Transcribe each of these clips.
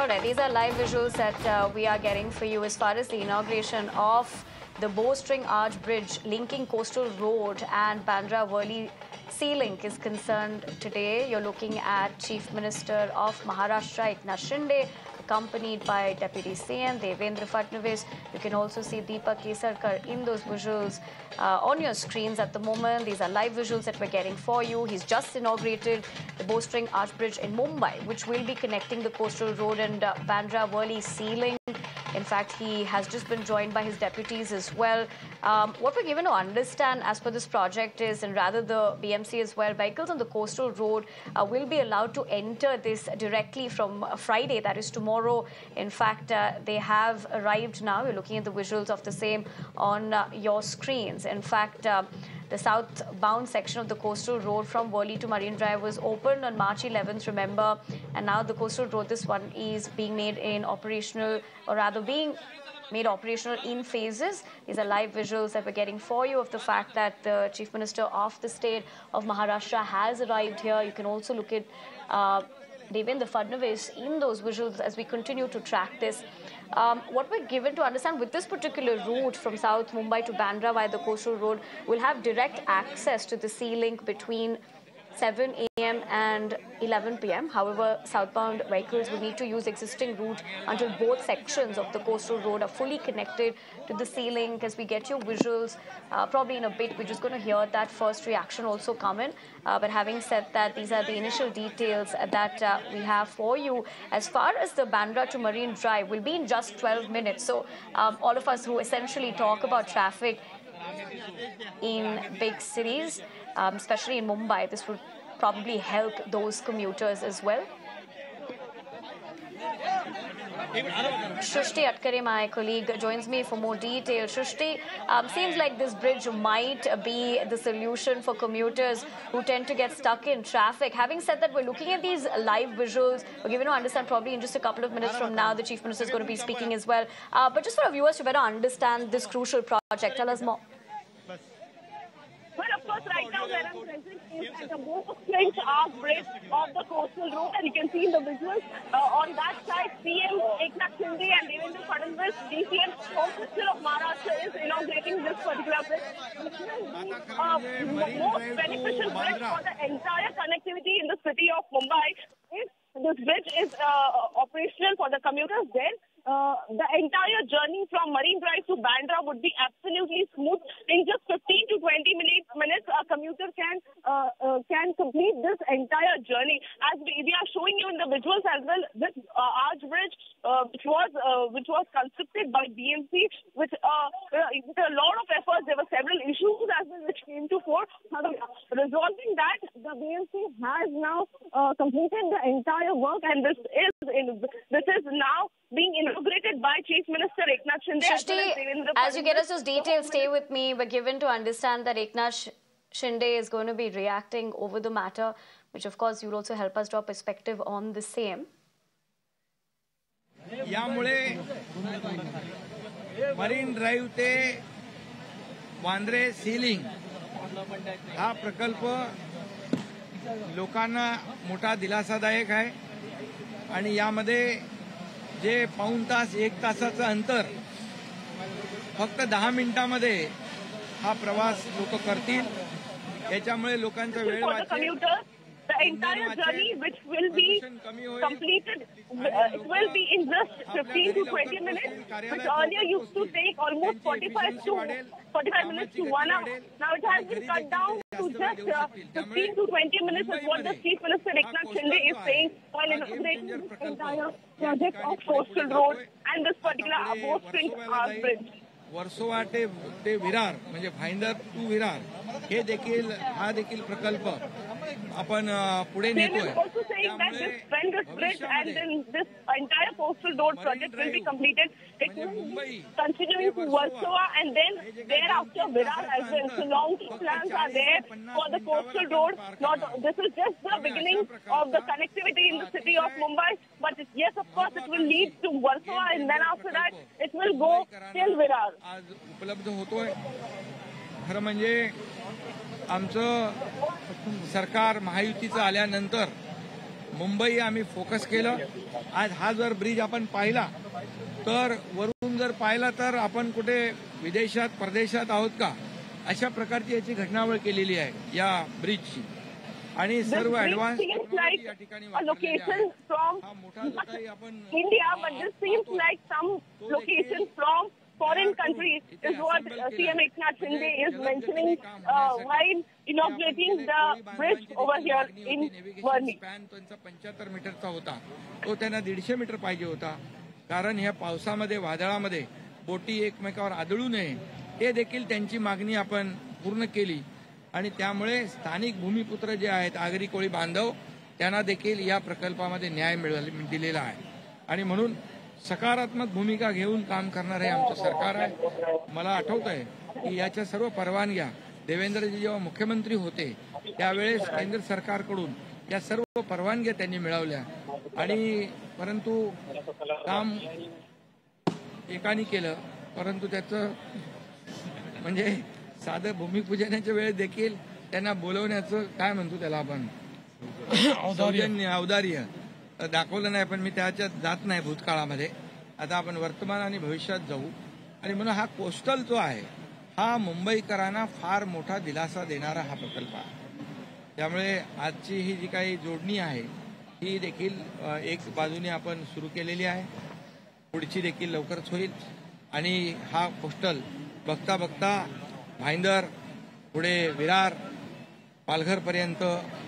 Alright, these are live visuals that we are getting for you as far as the inauguration of the Bowstring Arch Bridge linking Coastal Road and Bandra Worli Sea Link is concerned today. You're looking at Chief Minister of Maharashtra Eknath Shinde, accompanied by Deputy CM Devendra Fadnavis. You can also see Deepak Kesarkar in those visuals on your screens at the moment. These are live visuals that we're getting for you. He's just inaugurated the Bowstring Arch Bridge in Mumbai, which will be connecting the Coastal Road and Bandra Worli Sea Link. In fact, he has just been joined by his deputies as well. What we're given to understand as per this project is, and rather the BMC as well, vehicles on the coastal road will be allowed to enter this directly from Friday, that is tomorrow. In fact, they have arrived now. You're looking at the visuals of the same on your screens. In fact, the southbound section of the coastal road from Worli to Marine Drive was opened on March 11th, remember, and now the coastal road, this one is being made in operational, or rather being made operational in phases. These are live visuals that we're getting for you of the fact that the Chief Minister of the state of Maharashtra has arrived here. You can also look at Devendra Fadnavis in those visuals as we continue to track this. What we're given to understand with this particular route from South Mumbai to Bandra via the coastal road, will have direct access to the sea link between 7 a.m. and 11 p.m. However, southbound vehicles will need to use existing route until both sections of the coastal road are fully connected to the sea link. As we get your visuals, probably in a bit, we're just going to hear that first reaction also come in. But having said that, these are the initial details that we have for you. As far as the Bandra to Marine Drive will be in just 12 minutes. So all of us who essentially talk about traffic in big cities, especially in Mumbai, this would probably help those commuters as well. Shrishti Atkare, my colleague, joins me for more detail. Shrishti, seems like this bridge might be the solution for commuters who tend to get stuck in traffic. Having said that, we're looking at these live visuals. We're given to understand probably in just a couple of minutes from now, the Chief Minister is going to be speaking as well. But just for our viewers to better understand this crucial project, tell us more. Well, of course, right now where I'm present is at the Bowstring Arch Bridge of the coastal road, and you can see in the visuals on that side, CM Eknath Shinde and Devendra Fadnavis, DCM, Home Minister of Maharashtra, is inaugurating this particular bridge, which will be the most beneficial bridge for the entire connectivity in the city of Mumbai. If this bridge is operational for the commuters, then the entire journey from Marine Drive to Bandra would be absolutely smooth. In just 15 to 20 minutes, a commuter can complete this entire journey. As we are showing you in the visuals as well, this arch bridge, which was constructed by BMC, with a lot of efforts. There were several issues as well which came to fore. Resolving that, the BMC has now completed the entire work, and this is now being inaugurated by Chief Minister Eknath Shinde. Shrishti, as you get us those details, stay with me. We're given to understand that Eknath Shinde is going to be reacting over the matter, which of course you'll also help us draw perspective on the same. यामुळे marine drive ते Vandre ceiling हा प्रकल्प लोकांना मोठा दिलासादायक आहे आणि यामध्ये जे पाऊण तास एक तासाचं अंतर फक्त 10 मिनिटांमध्ये हा प्रवास लोक करतील. याच्यामुळे लोकांचा वेळ वाचेल. The entire journey, which will be completed, it will be in just 15 to 20 minutes, which earlier used to take almost 45 minutes to 1 hour. Now it has been cut down to just 15 to 20 minutes, is what the Chief Minister Eknath Shinde is saying while inaugurating this entire project of coastal road and this particular Bowstring Arch Bridge. Versova ते विरार म्हणजे Bhayandar to Virar हा देखील प्रकल्प आपण पुढे नेतोय. When this bridge and then this entire coastal road project will be completed, it will be continuing to Warsaw and then thereafter Virar as well. So long-term plans are there for the coastal road. This is just the beginning of the connectivity in the city of Mumbai. But yes, of course, it will lead to Warsaw, and then after that, it will go till Virar. आज उपलब्ध होतोय. खरं म्हणजे आमचं सरकार महायुतीचं आल्यानंतर मुंबई आम्ही focus केलं. आज हा जर ब्रिज आपण पाहिला तर वरून जर पाहिला तर आपण कुठे विदेशात परदेशात आहोत का अशा प्रकारची याची घटनावळ केलेली आहे या ब्रिजची. आणि सर्व ऍडव्हान्स या ठिकाणी a location from India, but this seems like some location from foreign countries is what CM Eknath Shinde is mentioning while inaugurating the bridge over here in Worli. त्यांचा 75 मीटरचा होता, तो त्यांना 150 मीटर पाहिजे होता. कारण ह्या पावसामध्ये वादळामध्ये बोटी एकमेकावर आदळू नये हे देखील त्यांची मागणी आपण पूर्ण केली. आणि त्यामुळे स्थानिक भूमिपुत्र जे आहेत आगरी कोळी बांधव त्यांना देखील या प्रकल्पामध्ये न्याय दिलेला आहे. आणि म्हणून सकारात्मक भूमिका घेऊन काम करणार हे आमचं सरकार आहे. मला आठवत आहे की याच्या सर्व परवानग्या देवेंद्रजी जेव्हा मुख्यमंत्री होते त्यावेळेस केंद्र सरकारकडून या सर्व परवानग्या त्यांनी मिळवल्या. आणि परंतु काम एकाने केलं, परंतु त्याचं म्हणजे साधं भूमिपूजनाच्या वेळेस देखील त्यांना बोलवण्याचं काय म्हणतो त्याला आपण औदार्य दाखवलं नाही. पण मी त्याच्यात जात नाही भूतकाळामध्ये. आता आपण वर्तमान आणि भविष्यात जाऊ. आणि म्हणून हा कोस्टल जो आहे हा मुंबईकरांना फार मोठा दिलासा देणारा हा प्रकल्प आहे. त्यामुळे आजची ही जी काही जोडणी आहे ही देखील एक बाजूने आपण सुरू केलेली आहे, पुढची देखील लवकरच होईल. आणि हा कोस्टल बघता बघता भाईंदर पुढे विरार पालघर पर्यंत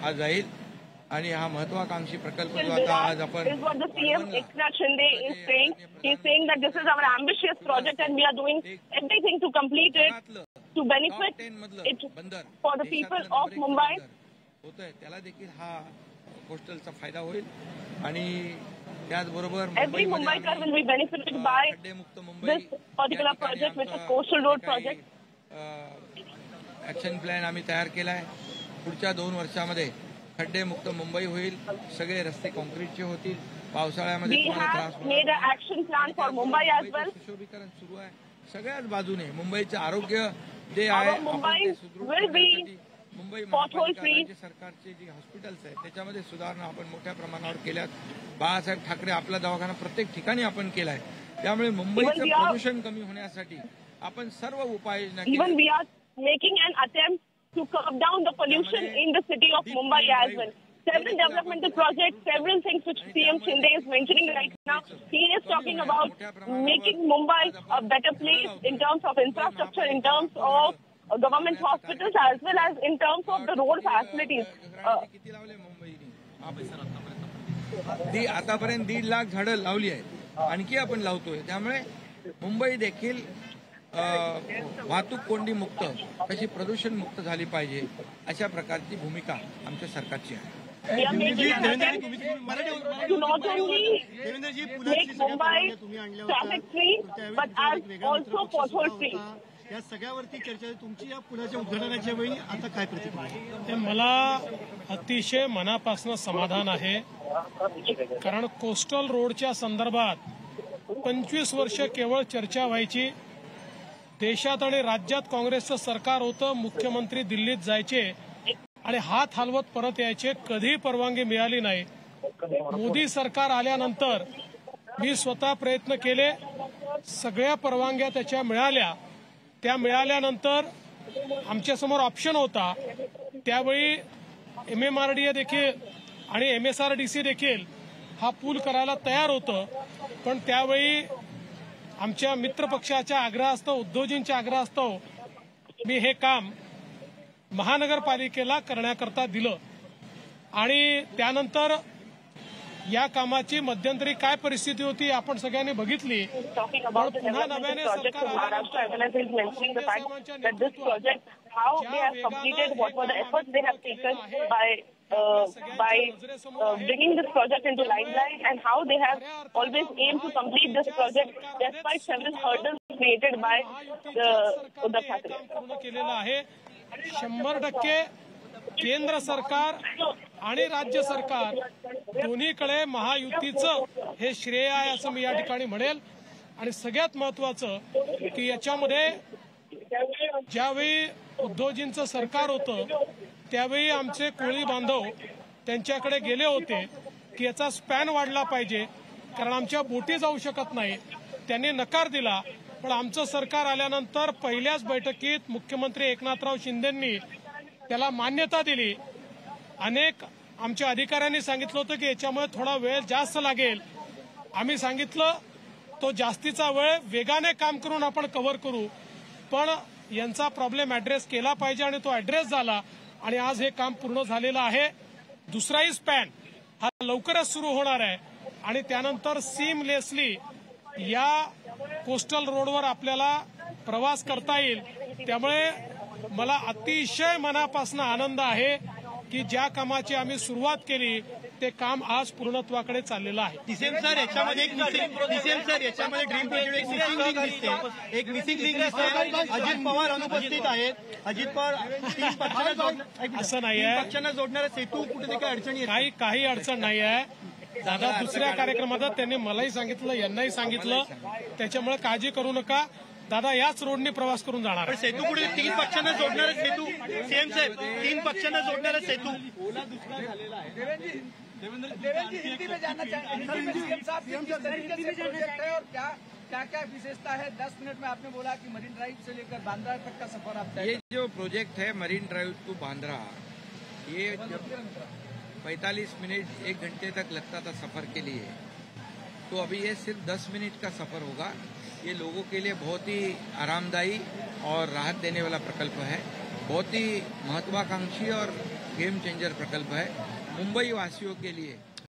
हा जाईल. आणि हा महत्वाकांक्षी प्रकल्प जो आता आज आपण CM Eknath Shinde is saying. He's saying that this is our ambitious project and we are doing everything to complete it to benefit it for the people of Mumbai. होतोय त्याला देखील हा कोस्टलचा फायदा होईल. आणि त्याचबरोबर every Mumbaikar will be benefited by this particular project, which is coastal road project. Action plan आम्ही तयार केलाय. पुढच्या 2 वर्षामध्ये खड्डेमुक्त मुंबई होईल, सगळे रस्ते कॉन्क्रीटचे होतील. पावसाळ्यामध्ये सुशोभीकरण सुरू आहे सगळ्याच बाजूने. मुंबईचं आरोग्य जे आहे मुंबई महापालिका सरकारचे जे हॉस्पिटल्स आहेत त्याच्यामध्ये सुधारणा आपण मोठ्या प्रमाणावर केल्यात. बाळासाहेब ठाकरे आपला दवाखाना प्रत्येक ठिकाणी आपण केलाय. त्यामुळे मुंबईचं प्रदूषण कमी होण्यासाठी आपण सर्व उपाययोजना केल्या. Making an attempt to curb down the pollution in the city of Mumbai as well. Several developmental projects, several things which CM Shinde is mentioning right now. He is talking about making Mumbai a better place in terms of infrastructure, in terms of government hospitals, as well as in terms of the road facilities. आतापर्यंत 1.5 लाख झाडं लावली आहेत, आणखी आपण लावतोय. त्यामुळे मुंबई देखील वाहतूक कोंडी मुक्त कशी प्रदूषण मुक्त झाली पाहिजे अशा प्रकारची भूमिका आमच्या सरकारची आहे. या सगळ्यावरती चर्चा. तुमची या पुलाच्या उद्घाटनाच्या वेळी आता काय प्रतिक्रिया? मला अतिशय मनापासून समाधान आहे, कारण कोस्टल रोडच्या संदर्भात 25 वर्ष केवळ चर्चा व्हायची. देशात आणि राज्यात काँग्रेसचं सरकार होतं, मुख्यमंत्री दिल्लीत जायचे आणि हात हलवत परत यायचे, कधीही परवानगी मिळाली नाही. मोदी सरकार आल्यानंतर मी स्वतः प्रयत्न केले, सगळ्या परवानग्या त्याच्या मिळाल्या. त्या मिळाल्यानंतर आमच्यासमोर ऑप्शन होता. त्यावेळी MMRDA देखील आणि MSRDC देखील हा पूल करायला तयार होतं. पण त्यावेळी आमच्या मित्रपक्षाच्या आग्रहास्तव, उद्धवजींच्या आग्रहास्तव मी हे काम महानगरपालिकेला करण्याकरता दिलं. आणि त्यानंतर या कामाची मध्यंतरी काय परिस्थिती होती आपण सगळ्यांनी बघितली. पुन्हा नव्याने सरकार by bringing this project into limelight and how they have always aimed to complete this project despite several hurdles created by the Thackeray. पूर्ण केलेलं आहे. 100% केंद्र सरकार आणि राज्य सरकार दोन्हीकडे महायुतीचं हे श्रेय आहे असं मी या ठिकाणी म्हणेल. आणि सगळ्यात महत्वाचं की याच्यामध्ये ज्यावेळी उद्धवजींचं सरकार होतं त्यावेळी आमचे कोळी बांधव त्यांच्याकडे गेले होते की याचा स्पॅन वाढला पाहिजे, कारण आमच्या बोटी जाऊ शकत नाही. त्यांनी नकार दिला. पण आमचं सरकार आल्यानंतर पहिल्याच बैठकीत मुख्यमंत्री एकनाथराव शिंदेंनी त्याला मान्यता दिली. अनेक आमच्या अधिकाऱ्यांनी सांगितलं होतं की याच्यामुळे थोडा वेळ जास्त लागेल. आम्ही सांगितलं तो जास्तीचा वेळ वेगाने काम करून आपण कव्हर करू, पण यांचा प्रॉब्लेम ॲड्रेस केला पाहिजे आणि तो ॲड्रेस झाला आणि आज हे काम पूर्ण झालेलं आहे. दुसराही स्पॅन हा लवकरच सुरू होणार आहे आणि त्यानंतर सीमलेसली या कोस्टल रोडवर आपल्याला प्रवास करता येईल. त्यामुळे मला अतिशय मनापासून आनंद आहे की ज्या कामाची आम्ही सुरुवात केली ते काम आज पूर्णत्वाकडे चाललेलं आहे. डिसेम सर याच्यामध्ये एक ड्रीम प्रोजेक्ट एक मिसिंग लिंक दिसते. एक मिसिंग लिंक दिसते. अजित पवार अनुपस्थित आहेत. अजित पवार तीन पक्षांना जोडणारा सेतू कुठे काही अडचणी काही अडचण नाही आहे. दादा दुसऱ्या कार्यक्रमात त्यांनी मलाही सांगितलं, यांनाही सांगितलं, त्याच्यामुळे काळजी करू नका. दादा याच रोडने प्रवास करून जाणार. सेतू कुठे तीन पक्षांना जोडणारा सेतू सीएम साहेब तीन पक्षांना जोडणारा सेतू हिंदी में जानना चाहेंगे सीएम साहब किस तरीके से प्रोजेक्ट है और क्या क्या विशेषता है. 10 मिनट में आपने बोला कि मरीन ड्राइव से लेकर बांद्रा तक का सफर आप ये जो प्रोजेक्ट है मरीन ड्राइव टू बांद्रा, ये 45 मिनट 1 घंटे तक लगता था सफर के लिए, तो अभी ये सिर्फ 10 मिनट का सफर होगा. ये लोगों के लिए बहुत ही आरामदायी और राहत देने वाला प्रकल्प है. बहुत ही महत्वाकांक्षी और गेम चेंजर प्रकल्प है. मुंबई वासियों के लिए